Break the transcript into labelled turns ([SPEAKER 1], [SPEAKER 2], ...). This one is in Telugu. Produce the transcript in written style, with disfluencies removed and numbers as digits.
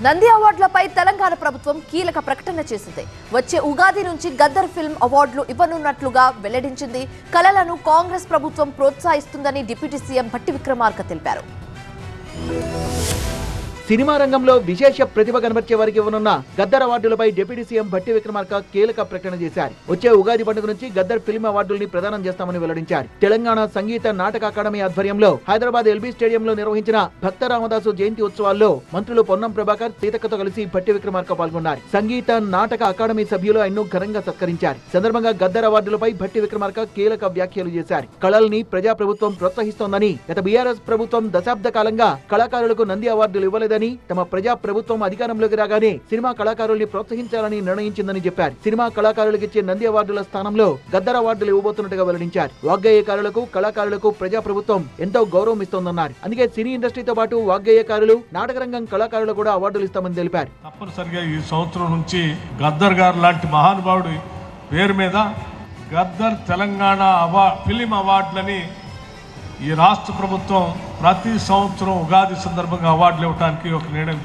[SPEAKER 1] నంది అవార్డులపై తెలంగాణ ప్రభుత్వం కీలక ప్రకటన చేసింది. వచ్చే ఉగాది నుంచి గద్దర్ ఫిల్మ్ అవార్డులు ఇవ్వనున్నట్లుగా వెల్లడించింది. కళలను కాంగ్రెస్ ప్రభుత్వం ప్రోత్సహిస్తుందని డిప్యూటీ సీఎం భట్టి విక్రమార్క తెలిపారు.
[SPEAKER 2] సినిమా రంగంలో విశేష ప్రతిభ కనబర్చే వారికి ఇవ్వనున్న గద్దర్ అవార్డులపై డిప్యూటీ సీఎం భట్టి విక్రమార్క కీలక ప్రకటన చేశారు. వచ్చే ఉగాది పండుగ నుంచి గద్దర్ ఫిల్మ్ అవార్డుల్ని ప్రదానం చేస్తామని వెల్లడించారు. తెలంగాణ సంగీత నాటక అకాడమీ ఆధ్వర్యంలో హైదరాబాద్ ఎల్బీ స్టేడియంలో నిర్వహించిన భక్త రామదాసు జయంతి ఉత్సవాల్లో మంత్రులు పొన్నం ప్రభాకర్, సీతక్కతో కలిసి భట్టి విక్రమార్క పాల్గొన్నారు. సంగీత నాటక అకాడమీ సభ్యులు ఆయన్ను ఘనంగా సత్కరించారు. సందర్భంగా గద్దర్ అవార్డులపై భట్టి విక్రమార్క కీలక వ్యాఖ్యలు చేశారు. కళల్ని ప్రజాప్రభుత్వం ప్రోత్సహిస్తోందని, గత బీఆర్ఎస్ ప్రభుత్వం దశాబ్ద కాలంగా కళాకారులకు నంది అవార్డులు ఇవ్వలేదని, తమ ప్రజా ప్రభుత్వం అధికారంలోకి రాగానే సినిమా కళాకారుల్ని ప్రోత్సహించాలని నిర్ణయించిందని చెప్పారు. సినిమా కళాకారులకు ఇచ్చే నంది అవార్డుల స్థానంలో గద్దర్ అవార్డులు ఇవ్వబోతున్నట్టుగా వెల్లడించారు. వాగ్గేయకారులకు, కళాకారులకు ప్రజా ప్రభుత్వం ఎంతో గౌరవం ఇస్తోందన్నారు. అందుకే సినీ ఇండస్ట్రీతో పాటు వాగ్గేయకారులు, నాటకరంగం కళాకారులు కూడా అవార్డులు ఇస్తామని తెలిపారు.
[SPEAKER 3] తప్పనిసరిగా ఈ సంవత్సరం నుంచి గద్దర్ గారు లాంటి మహానుభావుడి పేరు మీద గద్దర్ తెలంగాణ ఫిలిం అవార్డులని ఈ రాష్ట్ర ప్రభుత్వం ప్రతి సంవత్సరం ఉగాది సందర్భంగా అవార్డులు ఇవ్వడానికి ఒక నిర్ణయం